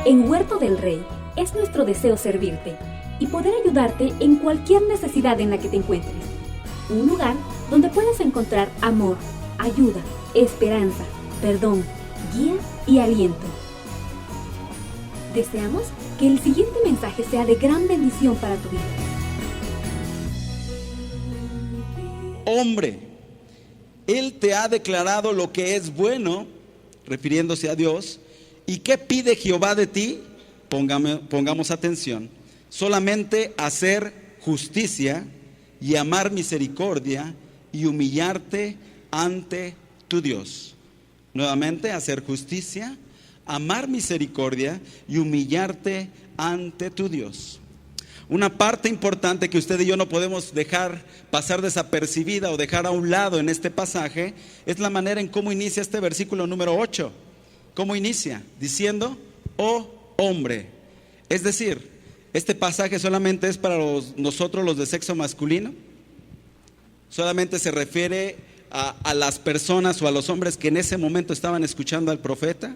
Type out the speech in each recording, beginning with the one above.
En Huerto del Rey es nuestro deseo servirte y poder ayudarte en cualquier necesidad en la que te encuentres. Un lugar donde puedas encontrar amor, ayuda, esperanza, perdón, guía y aliento. Deseamos que el siguiente mensaje sea de gran bendición para tu vida. Hombre, Él te ha declarado lo que es bueno, refiriéndose a Dios. ¿Y qué pide Jehová de ti? Pongamos atención. Solamente hacer justicia y amar misericordia y humillarte ante tu Dios. Nuevamente, hacer justicia, amar misericordia y humillarte ante tu Dios. Una parte importante que usted y yo no podemos dejar pasar desapercibida o dejar a un lado en este pasaje es la manera en cómo inicia este versículo número 8. ¿Cómo inicia? Diciendo, oh hombre. Es decir, este pasaje solamente es para nosotros los de sexo masculino. Solamente se refiere a las personas o a los hombres que en ese momento estaban escuchando al profeta.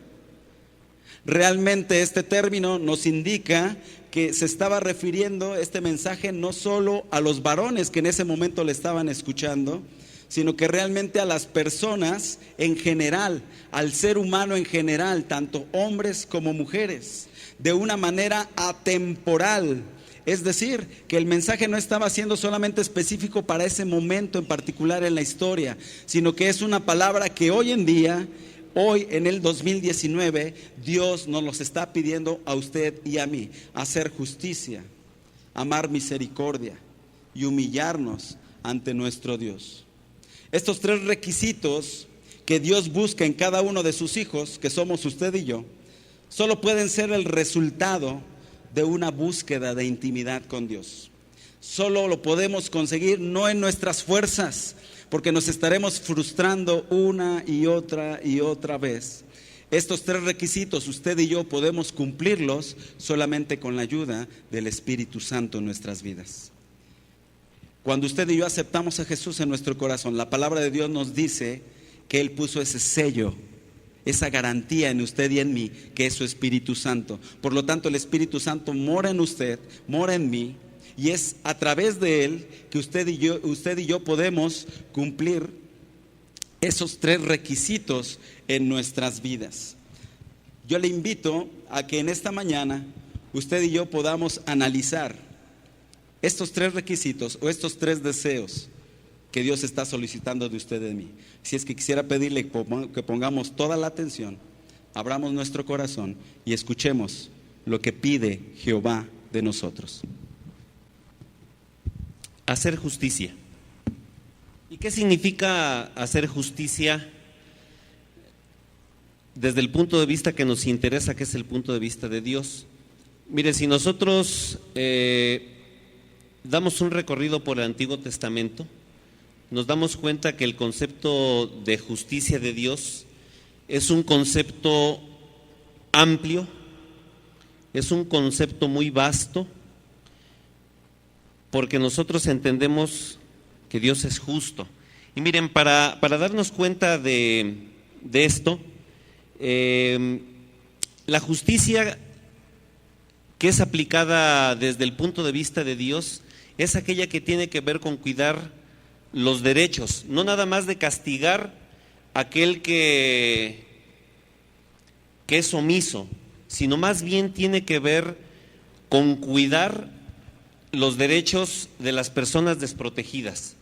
Realmente este término nos indica que se estaba refiriendo este mensaje no solo a los varones que en ese momento le estaban escuchando, sino que realmente a las personas en general, al ser humano en general, tanto hombres como mujeres, de una manera atemporal. Es decir, que el mensaje no estaba siendo solamente específico para ese momento en particular en la historia, sino que es una palabra que hoy en día, hoy en el 2019, Dios nos los está pidiendo a usted y a mí: hacer justicia, amar misericordia y humillarnos ante nuestro Dios. Estos tres requisitos que Dios busca en cada uno de sus hijos, que somos usted y yo, solo pueden ser el resultado de una búsqueda de intimidad con Dios. Solo lo podemos conseguir no en nuestras fuerzas, porque nos estaremos frustrando una y otra vez. Estos tres requisitos usted y yo podemos cumplirlos solamente con la ayuda del Espíritu Santo en nuestras vidas. Cuando usted y yo aceptamos a Jesús en nuestro corazón, la palabra de Dios nos dice que Él puso ese sello, esa garantía en usted y en mí, que es su Espíritu Santo. Por lo tanto, el Espíritu Santo mora en usted, mora en mí, y es a través de Él que usted y yo podemos cumplir esos tres requisitos en nuestras vidas. Yo le invito a que en esta mañana usted y yo podamos analizar estos tres requisitos o estos tres deseos que Dios está solicitando de usted y de mí. Si es que quisiera pedirle que pongamos toda la atención, abramos nuestro corazón y escuchemos lo que pide Jehová de nosotros. Hacer justicia. ¿Y qué significa hacer justicia desde el punto de vista que nos interesa, que es el punto de vista de Dios? Mire, si nosotros damos un recorrido por el Antiguo Testamento, nos damos cuenta que el concepto de justicia de Dios es un concepto amplio, es un concepto muy vasto, porque nosotros entendemos que Dios es justo. Y miren, para darnos cuenta de esto, la justicia que es aplicada desde el punto de vista de Dios es aquella que tiene que ver con cuidar los derechos, no nada más de castigar a aquel que es omiso, sino más bien tiene que ver con cuidar los derechos de las personas desprotegidas.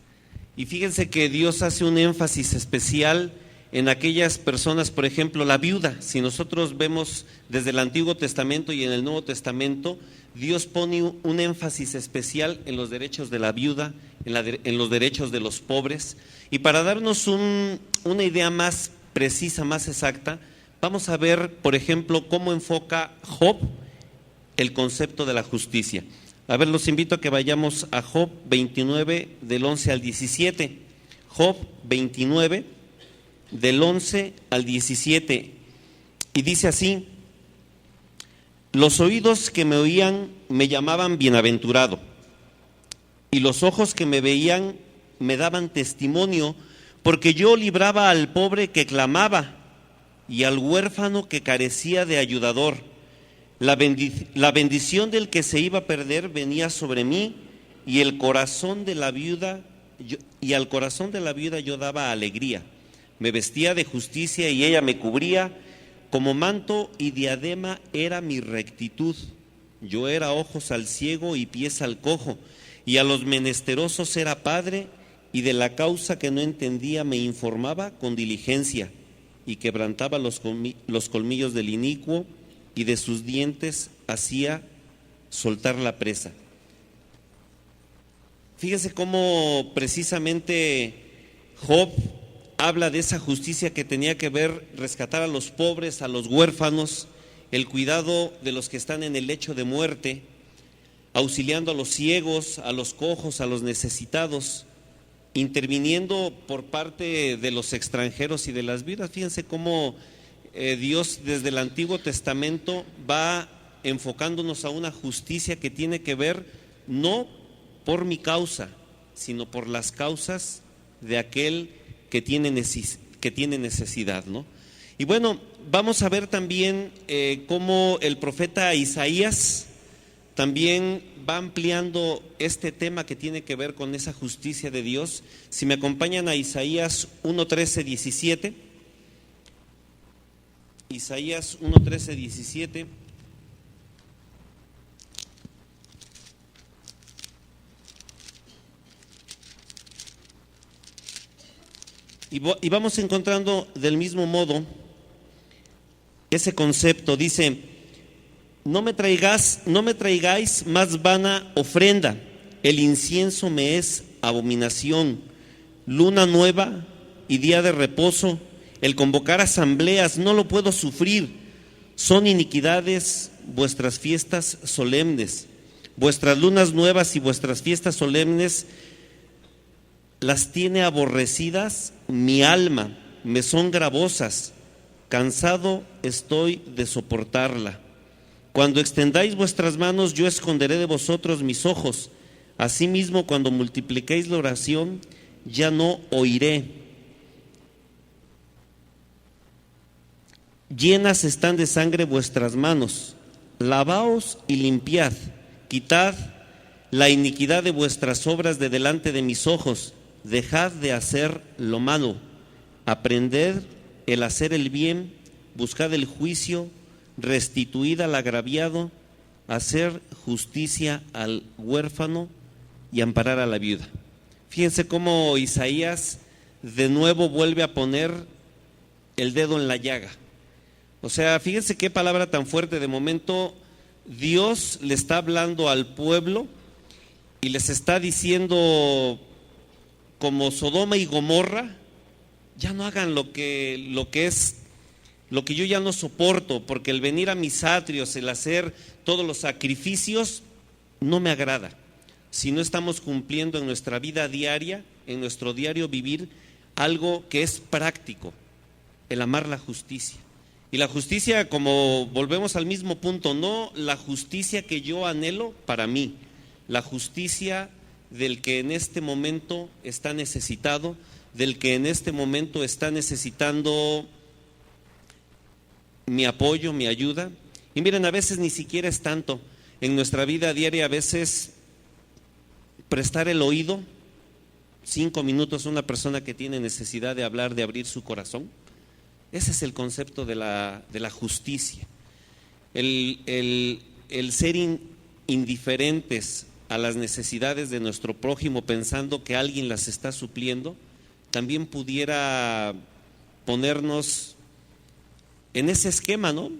Y fíjense que Dios hace un énfasis especial en aquellas personas, por ejemplo, la viuda. Si nosotros vemos desde el Antiguo Testamento y en el Nuevo Testamento, Dios pone un énfasis especial en los derechos de la viuda, en los derechos de los pobres. Y para darnos una idea más precisa, más exacta, vamos a ver, por ejemplo, cómo enfoca Job el concepto de la justicia. A ver, los invito a que vayamos a Job 29, del 11 al 17. Job 29, del 11 al 17. Y dice así: los oídos que me oían me llamaban bienaventurado, y los ojos que me veían me daban testimonio, porque yo libraba al pobre que clamaba, y al huérfano que carecía de ayudador. La bendición del que se iba a perder venía sobre mí, y al corazón de la viuda yo daba alegría. Me vestía de justicia y ella me cubría, como manto y diadema era mi rectitud. Yo era ojos al ciego y pies al cojo, y a los menesterosos era padre, y de la causa que no entendía me informaba con diligencia, y quebrantaba los colmillos del inicuo, y de sus dientes hacía soltar la presa. Fíjese cómo precisamente Job habla de esa justicia que tenía que ver rescatar a los pobres, a los huérfanos, el cuidado de los que están en el lecho de muerte, auxiliando a los ciegos, a los cojos, a los necesitados, interviniendo por parte de los extranjeros y de las viudas. Fíjense cómo Dios desde el Antiguo Testamento va enfocándonos a una justicia que tiene que ver no por mi causa, sino por las causas de aquel que tiene necesidad, ¿no? Y bueno, vamos a ver también cómo el profeta Isaías también va ampliando este tema que tiene que ver con esa justicia de Dios. Si me acompañan a Isaías 1:13-17. Isaías 1:13-17. Y vamos encontrando del mismo modo ese concepto. Dice: no me traigáis más vana ofrenda, el incienso me es abominación. Luna nueva y día de reposo, el convocar asambleas no lo puedo sufrir. Son iniquidades vuestras fiestas solemnes, vuestras lunas nuevas y vuestras fiestas solemnes las tiene aborrecidas mi alma, me son gravosas, cansado estoy de soportarla. Cuando extendáis vuestras manos, yo esconderé de vosotros mis ojos. Asimismo, cuando multipliquéis la oración, ya no oiré. Llenas están de sangre vuestras manos. Lavaos y limpiad. Quitad la iniquidad de vuestras obras de delante de mis ojos. Dejad de hacer lo malo. Aprended el hacer el bien. Buscad el juicio. Restituid al agraviado, hacer justicia al huérfano y amparar a la viuda. Fíjense cómo Isaías de nuevo vuelve a poner el dedo en la llaga. O sea, fíjense qué palabra tan fuerte. De momento Dios le está hablando al pueblo y les está diciendo, como Sodoma y Gomorra, ya no hagan lo que yo ya no soporto, porque el venir a mis atrios, el hacer todos los sacrificios, no me agrada. Si no estamos cumpliendo en nuestra vida diaria, en nuestro diario vivir, algo que es práctico, el amar la justicia. Y la justicia, como volvemos al mismo punto, no la justicia que yo anhelo para mí, la justicia del que en este momento está necesitado, del que en este momento está necesitando mi apoyo, mi ayuda. Y miren, a veces ni siquiera es tanto. En nuestra vida diaria, a veces prestar el oído 5 minutos a una persona que tiene necesidad de hablar, de abrir su corazón. Ese es el concepto de la justicia. El ser indiferentes a las necesidades de nuestro prójimo pensando que alguien las está supliendo, también pudiera ponernos en ese esquema, ¿no?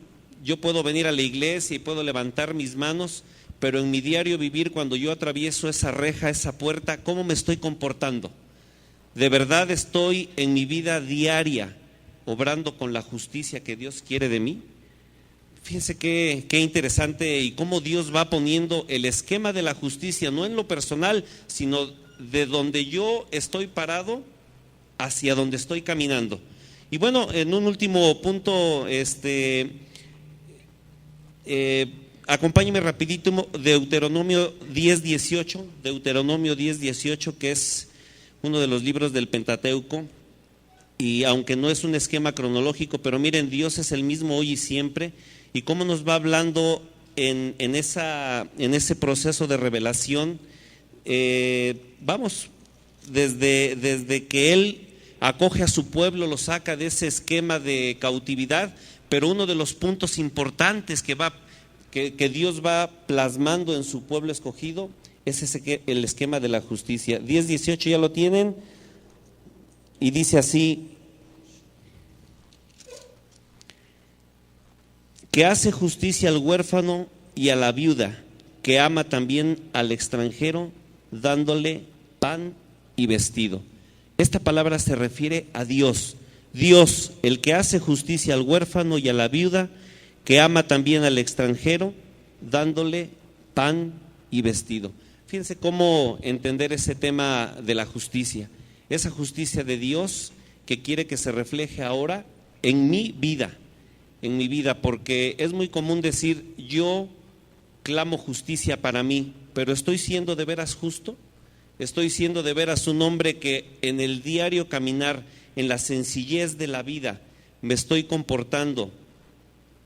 Yo puedo venir a la iglesia y puedo levantar mis manos, pero en mi diario vivir, cuando yo atravieso esa reja, esa puerta, ¿cómo me estoy comportando? ¿De verdad estoy en mi vida diaria obrando con la justicia que Dios quiere de mí? Fíjense qué interesante, y cómo Dios va poniendo el esquema de la justicia, no en lo personal, sino de donde yo estoy parado hacia donde estoy caminando. Y bueno, en un último punto, acompáñenme rapidito, Deuteronomio 10:18, que es uno de los libros del Pentateuco, y aunque no es un esquema cronológico, pero miren, Dios es el mismo hoy y siempre, y cómo nos va hablando en ese proceso de revelación. Desde que Él acoge a su pueblo, lo saca de ese esquema de cautividad, pero uno de los puntos importantes que Dios va plasmando en su pueblo escogido es el esquema de la justicia. 10:18 ya lo tienen, y dice así: que hace justicia al huérfano y a la viuda, que ama también al extranjero, dándole pan y vestido. Esta palabra se refiere a Dios. Dios, el que hace justicia al huérfano y a la viuda, que ama también al extranjero, dándole pan y vestido. Fíjense cómo entender ese tema de la justicia. Esa justicia de Dios que quiere que se refleje ahora en mi vida, porque es muy común decir: yo clamo justicia para mí, pero ¿estoy siendo de veras justo? ¿Estoy siendo de veras un hombre que en el diario caminar, en la sencillez de la vida, me estoy comportando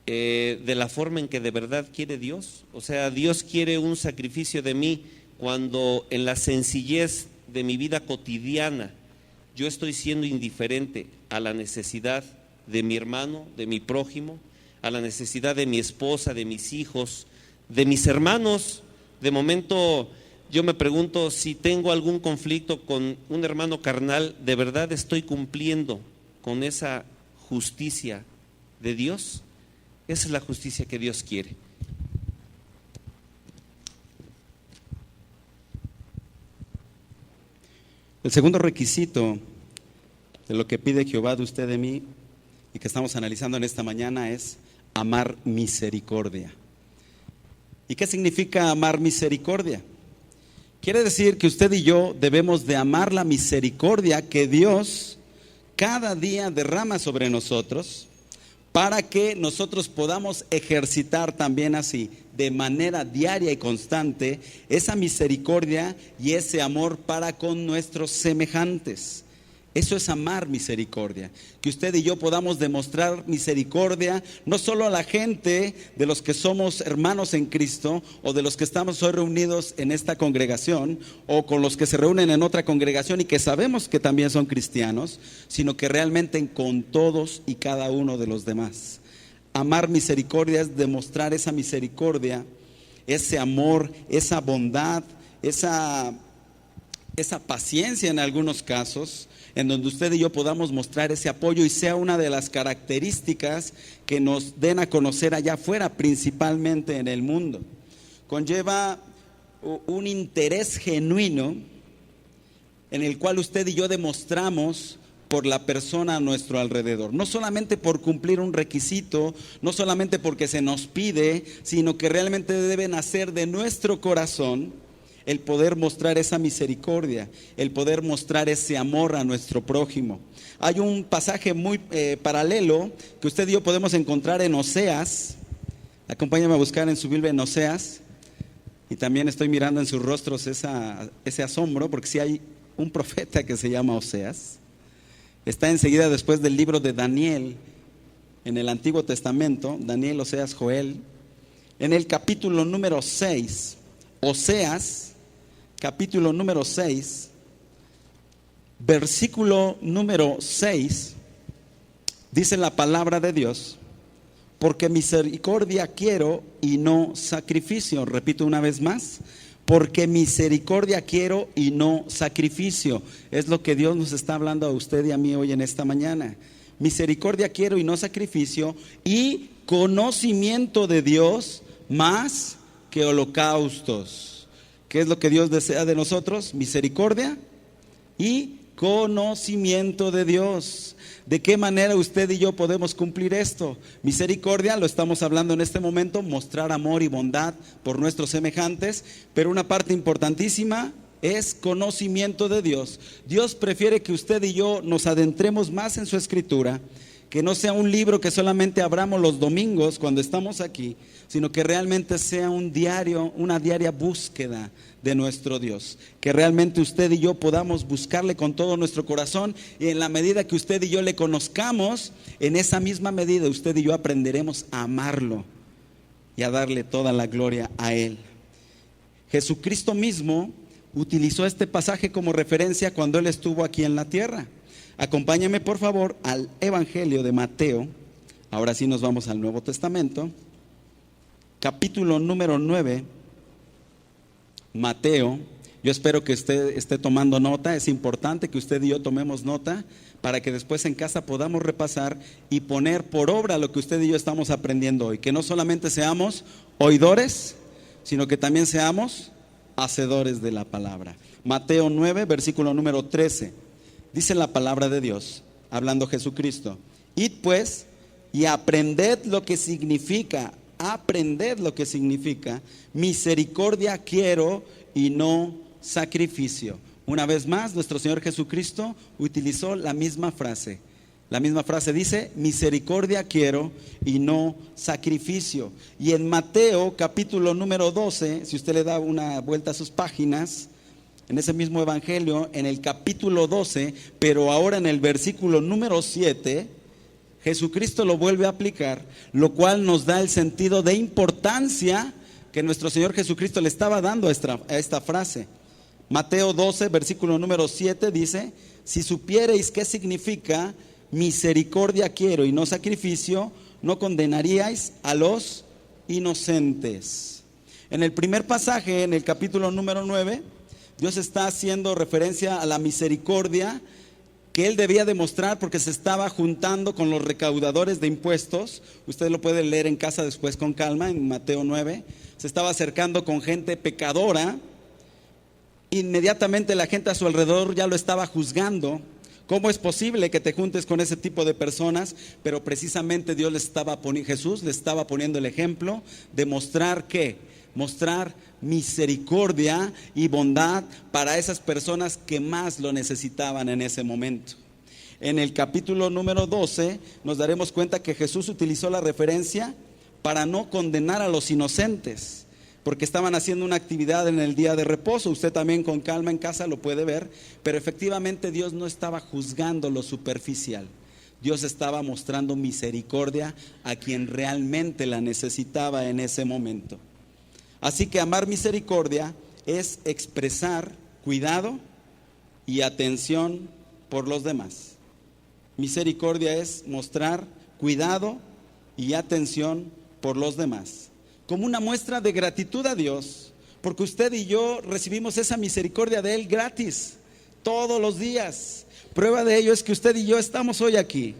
de la forma en que de verdad quiere Dios? O sea, Dios quiere un sacrificio de mí cuando en la sencillez de mi vida cotidiana yo estoy siendo indiferente a la necesidad de mi hermano, de mi prójimo, a la necesidad de mi esposa, de mis hijos, de mis hermanos. De momento yo me pregunto, si tengo algún conflicto con un hermano carnal, ¿de verdad estoy cumpliendo con esa justicia de Dios? Esa es la justicia que Dios quiere. El segundo requisito de lo que pide Jehová de usted de mí, y que estamos analizando en esta mañana, es amar misericordia. ¿Y qué significa amar misericordia? Quiere decir que usted y yo debemos de amar la misericordia que Dios cada día derrama sobre nosotros, para que nosotros podamos ejercitar también así, de manera diaria y constante, esa misericordia y ese amor para con nuestros semejantes. Eso es amar misericordia, que usted y yo podamos demostrar misericordia no solo a la gente de los que somos hermanos en Cristo, o de los que estamos hoy reunidos en esta congregación, o con los que se reúnen en otra congregación y que sabemos que también son cristianos, sino que realmente con todos y cada uno de los demás. Amar misericordia es demostrar esa misericordia, ese amor, esa bondad, esa paciencia en algunos casos, en donde usted y yo podamos mostrar ese apoyo y sea una de las características que nos den a conocer allá afuera, principalmente en el mundo. Conlleva un interés genuino en el cual usted y yo demostramos por la persona a nuestro alrededor, no solamente por cumplir un requisito, no solamente porque se nos pide, sino que realmente debe nacer de nuestro corazón el poder mostrar esa misericordia, el poder mostrar ese amor a nuestro prójimo. Hay un pasaje muy paralelo que usted y yo podemos encontrar en Oseas. Acompáñame a buscar en su Biblia en Oseas. Y también estoy mirando en sus rostros ese asombro, porque sí hay un profeta que se llama Oseas. Está enseguida después del libro de Daniel, en el Antiguo Testamento, Daniel, Oseas, Joel. En el capítulo número 6, Oseas, capítulo número 6, versículo número 6, dice la palabra de Dios: porque misericordia quiero y no sacrificio. Repito una vez más: porque misericordia quiero y no sacrificio. Es lo que Dios nos está hablando a usted y a mí hoy en esta mañana. Misericordia quiero y no sacrificio, y conocimiento de Dios más que holocaustos. ¿Qué es lo que Dios desea de nosotros? Misericordia y conocimiento de Dios. ¿De qué manera usted y yo podemos cumplir esto? Misericordia, lo estamos hablando en este momento, mostrar amor y bondad por nuestros semejantes, pero una parte importantísima es conocimiento de Dios. Dios prefiere que usted y yo nos adentremos más en su escritura, que no sea un libro que solamente abramos los domingos cuando estamos aquí, sino que realmente sea un diario, una diaria búsqueda de nuestro Dios. Que realmente usted y yo podamos buscarle con todo nuestro corazón, y en la medida que usted y yo le conozcamos, en esa misma medida usted y yo aprenderemos a amarlo. y a darle toda la gloria a Él. Jesucristo mismo utilizó este pasaje como referencia cuando Él estuvo aquí en la tierra. Acompáñame por favor al Evangelio de Mateo. Ahora sí nos vamos al Nuevo Testamento. Capítulo número 9. Mateo. Yo espero que usted esté tomando nota. Es importante que usted y yo tomemos nota para que después en casa podamos repasar y poner por obra lo que usted y yo estamos aprendiendo hoy. Que no solamente seamos oidores, sino que también seamos hacedores de la palabra. Mateo 9, versículo número 13. Dice la palabra de Dios, hablando Jesucristo: id pues y aprended lo que significa misericordia quiero y no sacrificio. Una vez más, nuestro Señor Jesucristo utilizó la misma frase. La misma frase dice: misericordia quiero y no sacrificio. Y en Mateo capítulo número 12, si usted le da una vuelta a sus páginas, en ese mismo evangelio, en el capítulo 12, pero ahora en el versículo número 7, Jesucristo lo vuelve a aplicar, lo cual nos da el sentido de importancia que nuestro Señor Jesucristo le estaba dando a esta frase. Mateo 12, versículo número 7 dice: si supierais qué significa misericordia quiero y no sacrificio, no condenaríais a los inocentes. En el primer pasaje, en el capítulo número 9, Dios está haciendo referencia a la misericordia que Él debía demostrar porque se estaba juntando con los recaudadores de impuestos. Usted lo puede leer en casa después con calma, en Mateo 9. Se estaba acercando con gente pecadora. Inmediatamente la gente a su alrededor ya lo estaba juzgando. ¿Cómo es posible que te juntes con ese tipo de personas? Pero precisamente Jesús le estaba poniendo el ejemplo de mostrar misericordia y bondad para esas personas que más lo necesitaban en ese momento. En el capítulo número 12 nos daremos cuenta que Jesús utilizó la referencia para no condenar a los inocentes, porque estaban haciendo una actividad en el día de reposo. Usted también con calma en casa lo puede ver, pero efectivamente Dios no estaba juzgando lo superficial. Dios estaba mostrando misericordia a quien realmente la necesitaba en ese momento. Así que amar misericordia es expresar cuidado y atención por los demás. Misericordia es mostrar cuidado y atención por los demás, como una muestra de gratitud a Dios, porque usted y yo recibimos esa misericordia de Él gratis, todos los días. Prueba de ello es que usted y yo estamos hoy aquí.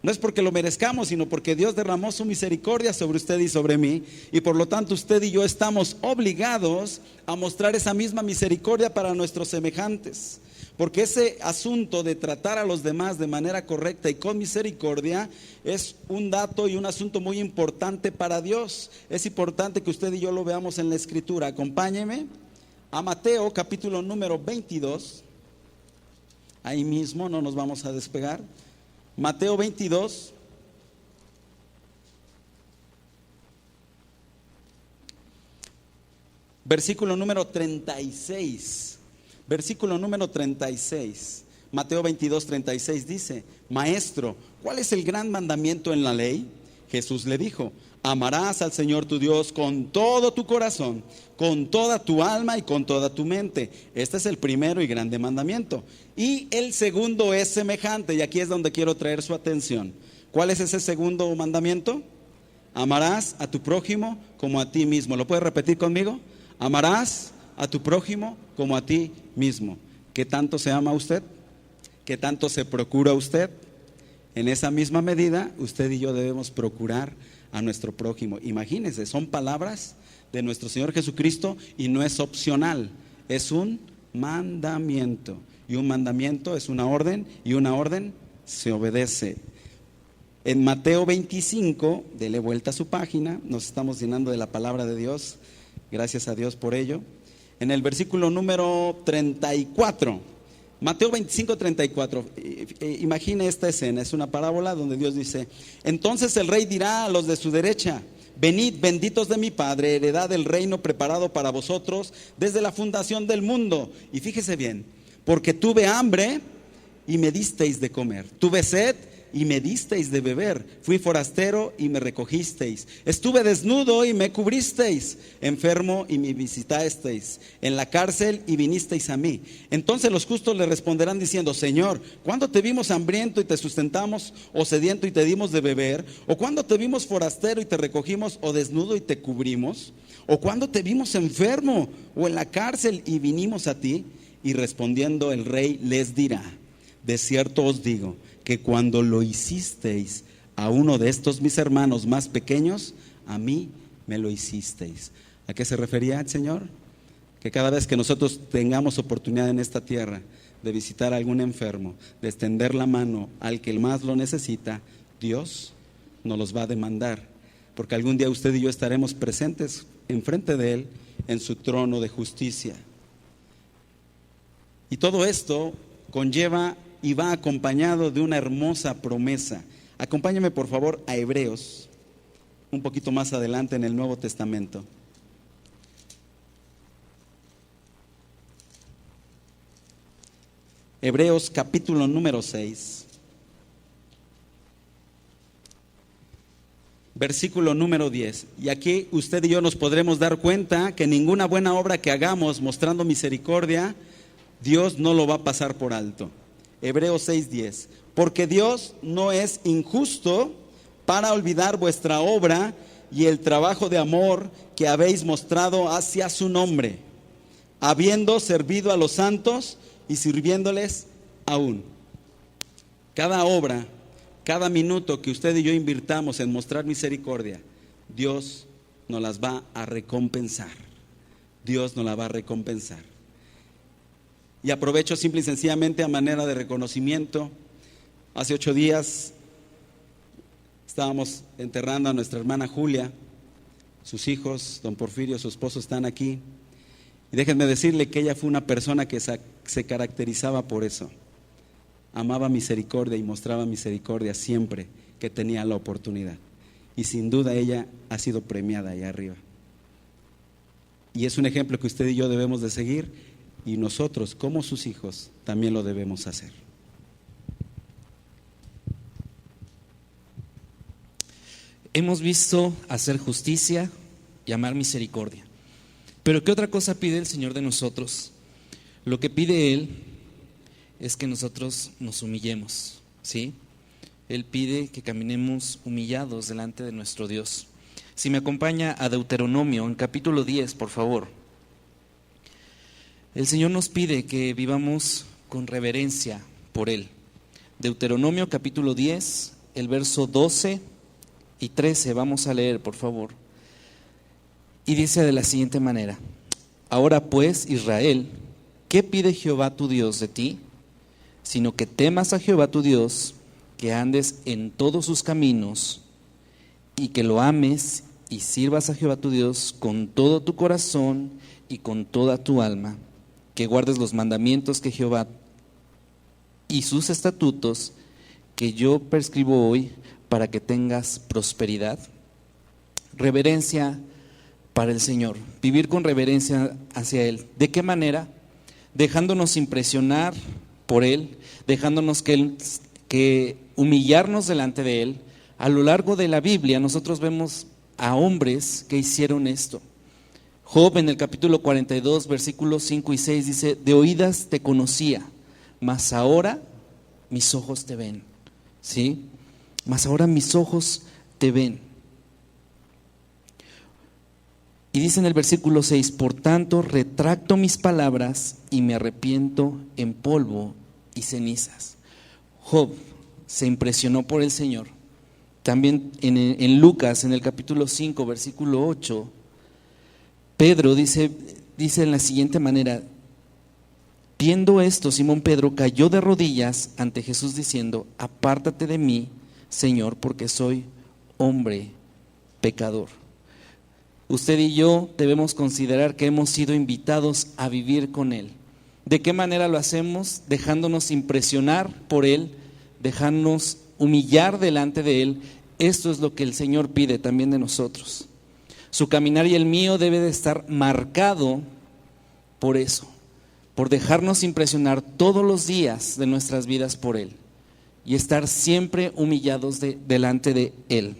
No es porque lo merezcamos, sino porque Dios derramó su misericordia sobre usted y sobre mí, y por lo tanto usted y yo estamos obligados a mostrar esa misma misericordia para nuestros semejantes, porque ese asunto de tratar a los demás de manera correcta y con misericordia es un dato y un asunto muy importante para Dios. Es importante que usted y yo lo veamos en la Escritura. Acompáñeme a Mateo capítulo número 22. Ahí mismo, no nos vamos a despegar. Mateo 22, versículo número 36. Versículo número 36. Mateo 22, 36 dice: Maestro, ¿cuál es el gran mandamiento en la ley? Jesús le dijo: amarás al Señor tu Dios con todo tu corazón, con toda tu alma y con toda tu mente. Este es el primero y grande mandamiento. Y el segundo es semejante, y aquí es donde quiero traer su atención. ¿Cuál es ese segundo mandamiento? Amarás a tu prójimo como a ti mismo. ¿Lo puedes repetir conmigo? Amarás a tu prójimo como a ti mismo. ¿Qué tanto se ama usted? ¿Qué tanto se procura usted? En esa misma medida, usted y yo debemos procurar a nuestro prójimo. Imagínense, son palabras de nuestro Señor Jesucristo y no es opcional, es un mandamiento. Y un mandamiento es una orden, y una orden se obedece. En Mateo 25, dele vuelta a su página, nos estamos llenando de la palabra de Dios, gracias a Dios por ello. En el versículo número 34, Mateo 25, 34, imagine esta escena, es una parábola donde Dios dice: entonces el rey dirá a los de su derecha: venid, benditos de mi Padre, heredad del reino preparado para vosotros desde la fundación del mundo. Y fíjese bien, porque tuve hambre y me disteis de comer, tuve sed y me disteis de beber. Fui forastero y me recogisteis. Estuve desnudo y me cubristeis. Enfermo y me visitasteis. En la cárcel y vinisteis a mí. Entonces los justos le responderán diciendo: Señor, ¿cuándo te vimos hambriento y te sustentamos? ¿O sediento y te dimos de beber? ¿O cuándo te vimos forastero y te recogimos? ¿O desnudo y te cubrimos? ¿O cuándo te vimos enfermo o en la cárcel y vinimos a ti? Y respondiendo el rey les dirá: de cierto os digo que cuando lo hicisteis a uno de estos mis hermanos más pequeños, a mí me lo hicisteis. ¿A qué se refería el Señor? Que cada vez que nosotros tengamos oportunidad en esta tierra de visitar a algún enfermo, de extender la mano al que más lo necesita, Dios nos los va a demandar, porque algún día usted y yo estaremos presentes enfrente de Él en su trono de justicia. Y todo esto conlleva y va acompañado de una hermosa promesa. Acompáñame por favor a Hebreos, un poquito más adelante en el Nuevo Testamento. Hebreos capítulo número 6. Versículo número 10. Y aquí usted y yo nos podremos dar cuenta que ninguna buena obra que hagamos mostrando misericordia, Dios no lo va a pasar por alto. Hebreos 6:10. Porque Dios no es injusto para olvidar vuestra obra y el trabajo de amor que habéis mostrado hacia su nombre, habiendo servido a los santos y sirviéndoles aún. Cada obra, cada minuto que usted y yo invirtamos en mostrar misericordia, Dios nos las va a recompensar. Dios nos la va a recompensar. Y aprovecho simple y sencillamente a manera de reconocimiento. Hace 8 días estábamos enterrando a nuestra hermana Julia. Sus hijos, don Porfirio, su esposo, están aquí. Y déjenme decirle que ella fue una persona que se caracterizaba por eso. Amaba misericordia y mostraba misericordia siempre que tenía la oportunidad. Y sin duda ella ha sido premiada allá arriba. Y es un ejemplo que usted y yo debemos de seguir, y nosotros como sus hijos también lo debemos hacer. Hemos visto hacer justicia y amar misericordia. Pero ¿qué otra cosa pide el Señor de nosotros? Lo que pide Él es que nosotros nos humillemos, ¿sí? Él pide que caminemos humillados delante de nuestro Dios. Si me acompaña a Deuteronomio, en capítulo 10, por favor. El Señor nos pide que vivamos con reverencia por Él. Deuteronomio, capítulo 10, el verso 12 y 13, vamos a leer, por favor. Y dice de la siguiente manera: ahora pues, Israel, ¿qué pide Jehová tu Dios de ti? Sino que temas a Jehová tu Dios, que andes en todos sus caminos, y que lo ames y sirvas a Jehová tu Dios con todo tu corazón y con toda tu alma, que guardes los mandamientos que Jehová y sus estatutos que yo prescribo hoy, para que tengas prosperidad. Reverencia para el Señor, vivir con reverencia hacia Él. ¿De qué manera? Dejándonos impresionar por Él, dejándonos que humillarnos delante de Él. A lo largo de la Biblia nosotros vemos a hombres que hicieron esto. Job, en el capítulo 42, versículos 5 y 6 dice: de oídas te conocía, mas ahora mis ojos te ven. ¿Sí? Mas ahora mis ojos te ven. Y dice en el versículo 6: por tanto retracto mis palabras y me arrepiento en polvo y cenizas. Job se impresionó por el Señor. También en Lucas, en el capítulo 5, versículo 8, Pedro dice en la siguiente manera: viendo esto, Simón Pedro cayó de rodillas ante Jesús diciendo: apártate de mí, Señor, porque soy hombre pecador. Usted y yo debemos considerar que hemos sido invitados a vivir con Él. ¿De qué manera lo hacemos? Dejándonos impresionar por Él, dejándonos humillar delante de Él. Esto es lo que el Señor pide también de nosotros. Su caminar y el mío debe de estar marcado por eso, por dejarnos impresionar todos los días de nuestras vidas por Él. y estar siempre humillados delante de Él.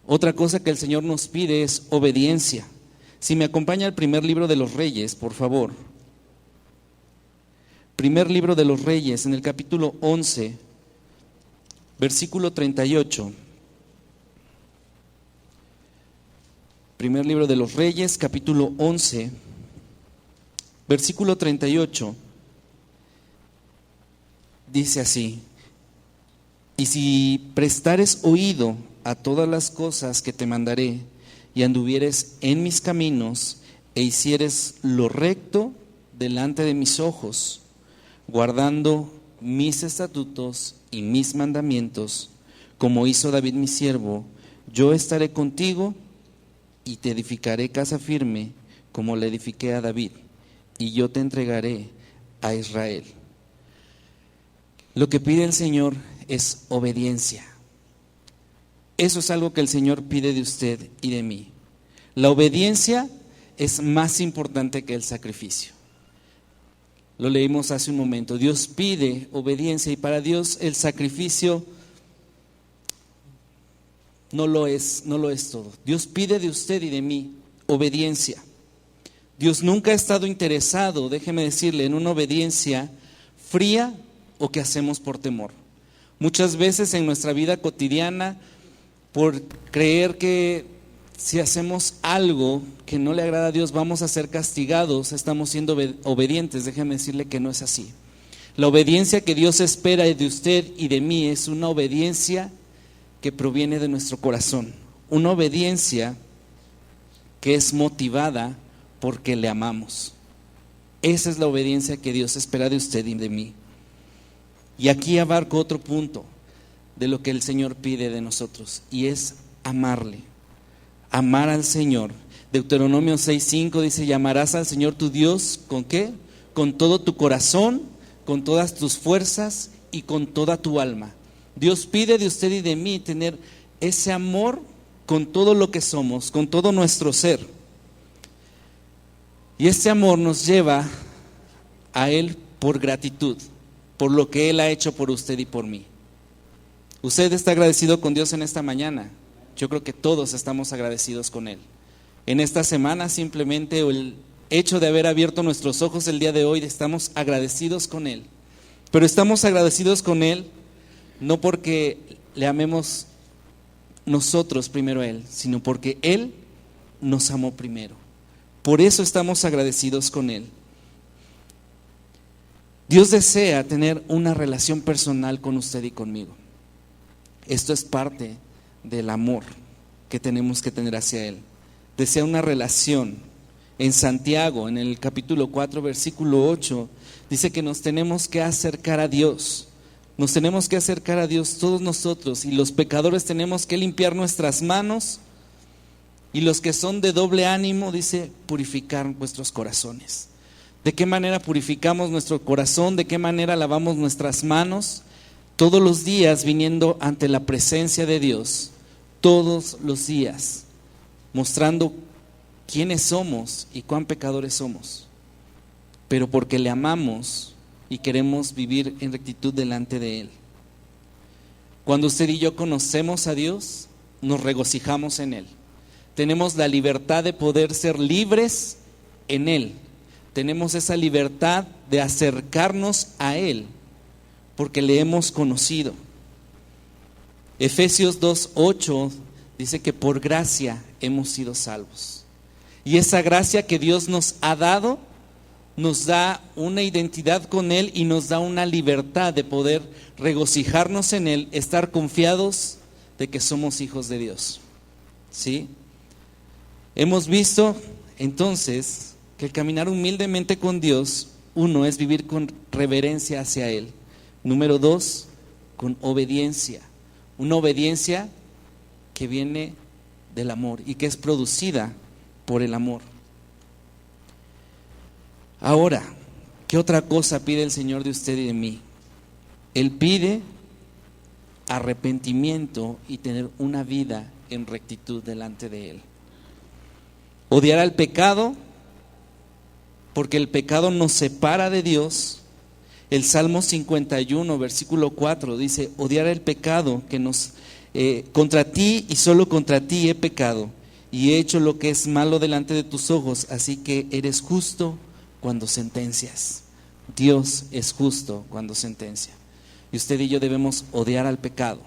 Otra cosa que el Señor nos pide es obediencia. Si me acompaña al primer libro de los Reyes, por favor. Primer libro de los Reyes, en el capítulo 11, versículo 38. Primer libro de los Reyes, capítulo 11, versículo 38. Dice así: y si prestares oído a todas las cosas que te mandaré, y anduvieres en mis caminos, e hicieres lo recto delante de mis ojos, guardando mis estatutos y mis mandamientos, como hizo David mi siervo, yo estaré contigo y te edificaré casa firme, como le edifiqué a David, y yo te entregaré a Israel. Lo que pide el Señor es obediencia. Eso es algo que el Señor pide de usted y de mí. La obediencia es más importante que el sacrificio. Lo leímos hace un momento. Dios pide obediencia, y para Dios el sacrificio no lo es todo. Dios pide de usted y de mí obediencia. Dios nunca ha estado interesado, déjeme decirle, en una obediencia fría o que hacemos por temor. Muchas veces en nuestra vida cotidiana, por creer que si hacemos algo que no le agrada a Dios vamos a ser castigados, estamos siendo obedientes. Déjeme decirle que no es así. La obediencia que Dios espera de usted y de mí es una obediencia que proviene de nuestro corazón, una obediencia que es motivada porque le amamos. Esa es la obediencia que Dios espera de usted y de mí. Y aquí abarco otro punto de lo que el Señor pide de nosotros, y es amarle, amar al Señor. Deuteronomio 6:5 dice: llamarás al Señor tu Dios, ¿con qué? Con todo tu corazón, con todas tus fuerzas y con toda tu alma. Dios pide de usted y de mí tener ese amor con todo lo que somos, con todo nuestro ser. Y este amor nos lleva a Él por gratitud, por lo que Él ha hecho por usted y por mí. ¿Usted está agradecido con Dios en esta mañana? Yo creo que todos estamos agradecidos con Él. En esta semana simplemente el hecho de haber abierto nuestros ojos el día de hoy, estamos agradecidos con Él. Pero estamos agradecidos con Él no porque le amemos nosotros primero a Él, sino porque Él nos amó primero. Por eso estamos agradecidos con Él. Dios desea tener una relación personal con usted y conmigo. Esto es parte del amor que tenemos que tener hacia Él. Desea una relación. En Santiago, en el capítulo 4, versículo 8, dice que nos tenemos que acercar a Dios. Nos tenemos que acercar a Dios todos nosotros, y los pecadores tenemos que limpiar nuestras manos, y los que son de doble ánimo, dice, purificar vuestros corazones. ¿De qué manera purificamos nuestro corazón? ¿De qué manera lavamos nuestras manos? Todos los días viniendo ante la presencia de Dios, todos los días, mostrando quiénes somos y cuán pecadores somos, pero porque le amamos y queremos vivir en rectitud delante de Él. Cuando usted y yo conocemos a Dios, nos regocijamos en Él. Tenemos la libertad de poder ser libres en Él. Tenemos esa libertad de acercarnos a Él porque le hemos conocido. Efesios 2:8 dice que por gracia hemos sido salvos. Y esa gracia que Dios nos ha dado nos da una identidad con Él y nos da una libertad de poder regocijarnos en Él, estar confiados de que somos hijos de Dios. ¿Sí? Hemos visto entonces que el caminar humildemente con Dios, uno, es vivir con reverencia hacia Él. Número 2, con obediencia. Una obediencia que viene del amor y que es producida por el amor. Ahora, ¿qué otra cosa pide el Señor de usted y de mí? Él pide arrepentimiento y tener una vida en rectitud delante de Él. Odiar al pecado, porque el pecado nos separa de Dios. El Salmo 51, versículo 4 dice: odiar el pecado que contra ti y solo contra ti he pecado y he hecho lo que es malo delante de tus ojos, así que eres justo cuando sentencias. Dios es justo cuando sentencia. Y usted y yo debemos odiar al pecado.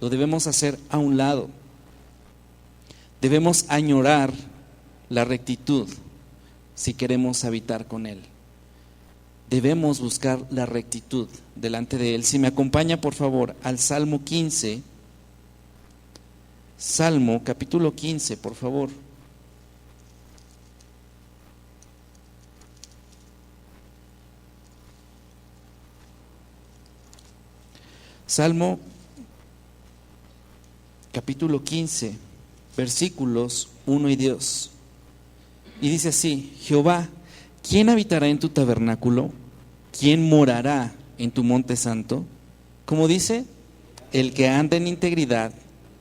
Lo debemos hacer a un lado. Debemos añorar la rectitud si queremos habitar con Él. Debemos buscar la rectitud delante de Él. Si me acompaña, por favor, al Salmo 15. Salmo capítulo 15, por favor. Salmo capítulo 15, versículos 1 y 2. Y dice así: Jehová, ¿quién habitará en tu tabernáculo? ¿Quién morará en tu monte santo? Como dice, el que anda en integridad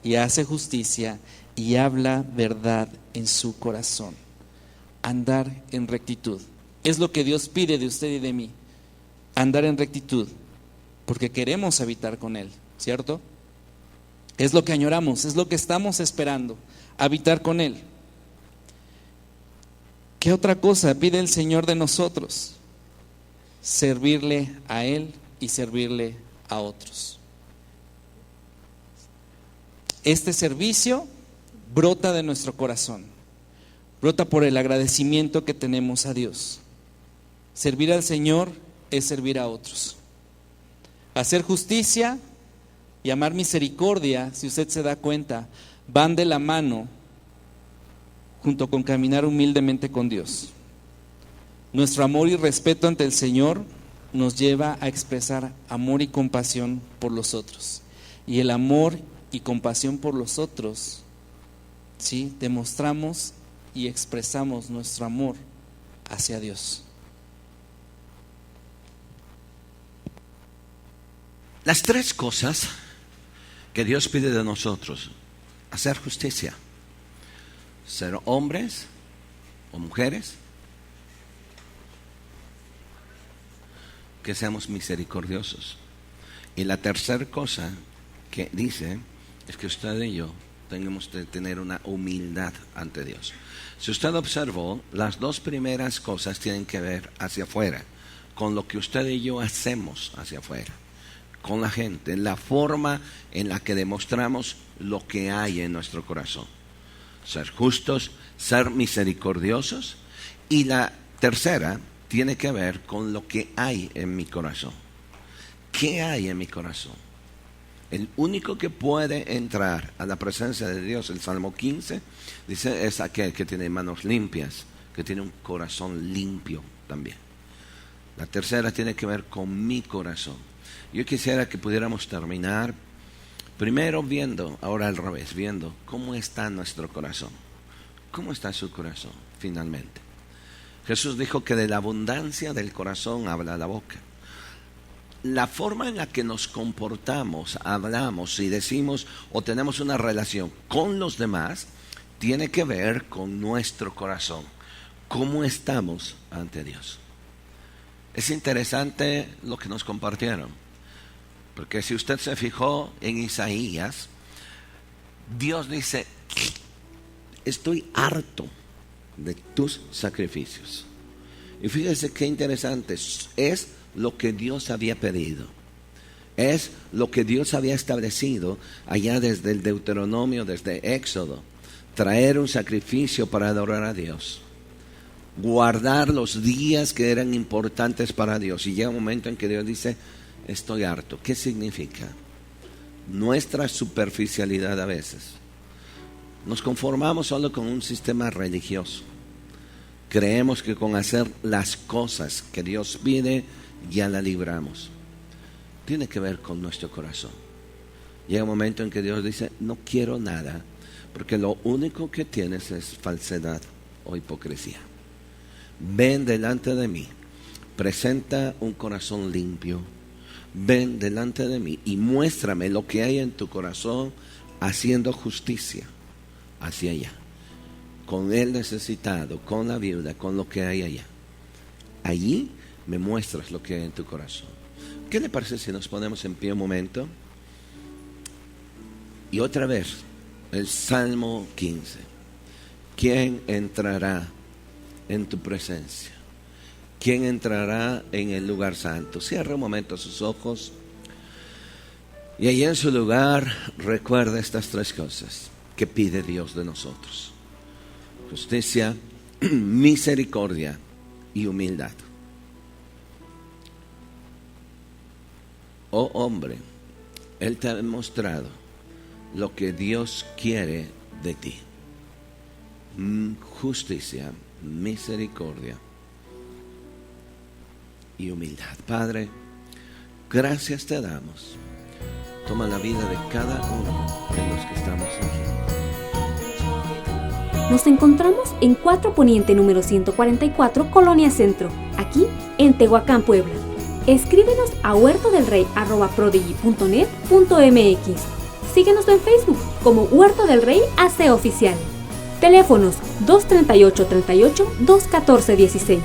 y hace justicia y habla verdad en su corazón. Andar en rectitud. Es lo que Dios pide de usted y de mí. Andar en rectitud, porque queremos habitar con Él, ¿cierto? Es lo que añoramos, es lo que estamos esperando, habitar con Él. ¿Qué otra cosa pide el Señor de nosotros? Servirle a Él y servirle a otros. Este servicio brota de nuestro corazón, brota por el agradecimiento que tenemos a Dios. Servir al Señor es servir a otros. Hacer justicia y amar misericordia, si usted se da cuenta, van de la mano junto con caminar humildemente con Dios. Nuestro amor y respeto ante el Señor nos lleva a expresar amor y compasión por los otros. Y el amor y compasión por los otros, ¿sí?, demostramos y expresamos nuestro amor hacia Dios. Las tres cosas que Dios pide de nosotros: hacer justicia, ser hombres o mujeres que seamos misericordiosos. Y la tercera cosa que dice es que usted y yo tenemos que tener una humildad ante Dios. Si usted observó, las dos primeras cosas tienen que ver hacia afuera, con lo que usted y yo hacemos hacia afuera, con la gente, la forma en la que demostramos lo que hay en nuestro corazón. Ser justos, ser misericordiosos. Y la tercera tiene que ver con lo que hay en mi corazón. ¿Qué hay en mi corazón? El único que puede entrar a la presencia de Dios, el Salmo 15, dice, es aquel que tiene manos limpias, que tiene un corazón limpio también. La tercera tiene que ver con mi corazón. Yo quisiera que pudiéramos terminar primero viendo, ahora al revés, viendo cómo está nuestro corazón. ¿Cómo está su corazón finalmente? Jesús dijo que de la abundancia del corazón habla la boca. La forma en la que nos comportamos, hablamos y decimos o tenemos una relación con los demás tiene que ver con nuestro corazón. ¿Cómo estamos ante Dios? Es interesante lo que nos compartieron, porque si usted se fijó en Isaías, Dios dice: estoy harto de tus sacrificios. Y fíjese qué interesante, es lo que Dios había pedido, es lo que Dios había establecido allá desde el Deuteronomio, desde Éxodo: traer un sacrificio para adorar a Dios, guardar los días que eran importantes para Dios. Y llega un momento en que Dios dice: estoy harto. ¿Qué significa? Nuestra superficialidad a veces. Nos conformamos solo con un sistema religioso. Creemos que con hacer las cosas que Dios pide ya la libramos. Tiene que ver con nuestro corazón. Llega un momento en que Dios dice: no quiero nada, porque lo único que tienes es falsedad o hipocresía. Ven delante de mí, presenta un corazón limpio. Ven delante de mí y muéstrame lo que hay en tu corazón, haciendo justicia hacia allá, con el necesitado, con la viuda, con lo que hay allá. Allí me muestras lo que hay en tu corazón. ¿Qué le parece si nos ponemos en pie un momento? Y otra vez, el Salmo 15. ¿Quién entrará en tu presencia? ¿Quién entrará en el lugar santo? Cierra un momento sus ojos. Y ahí en su lugar recuerda estas 3 cosas que pide Dios de nosotros: justicia, misericordia y humildad. Oh hombre, Él te ha demostrado lo que Dios quiere de ti: justicia, misericordia y humildad. Padre, gracias te damos. Toma la vida de cada uno de los que estamos aquí. Nos encontramos en 4 Poniente número 144, Colonia Centro, aquí en Tehuacán, Puebla. Escríbenos a huertodelrey@prodigy.net.mx. Síguenos en Facebook como Huerto del Rey AC Oficial. Teléfonos 238-38, 214-16.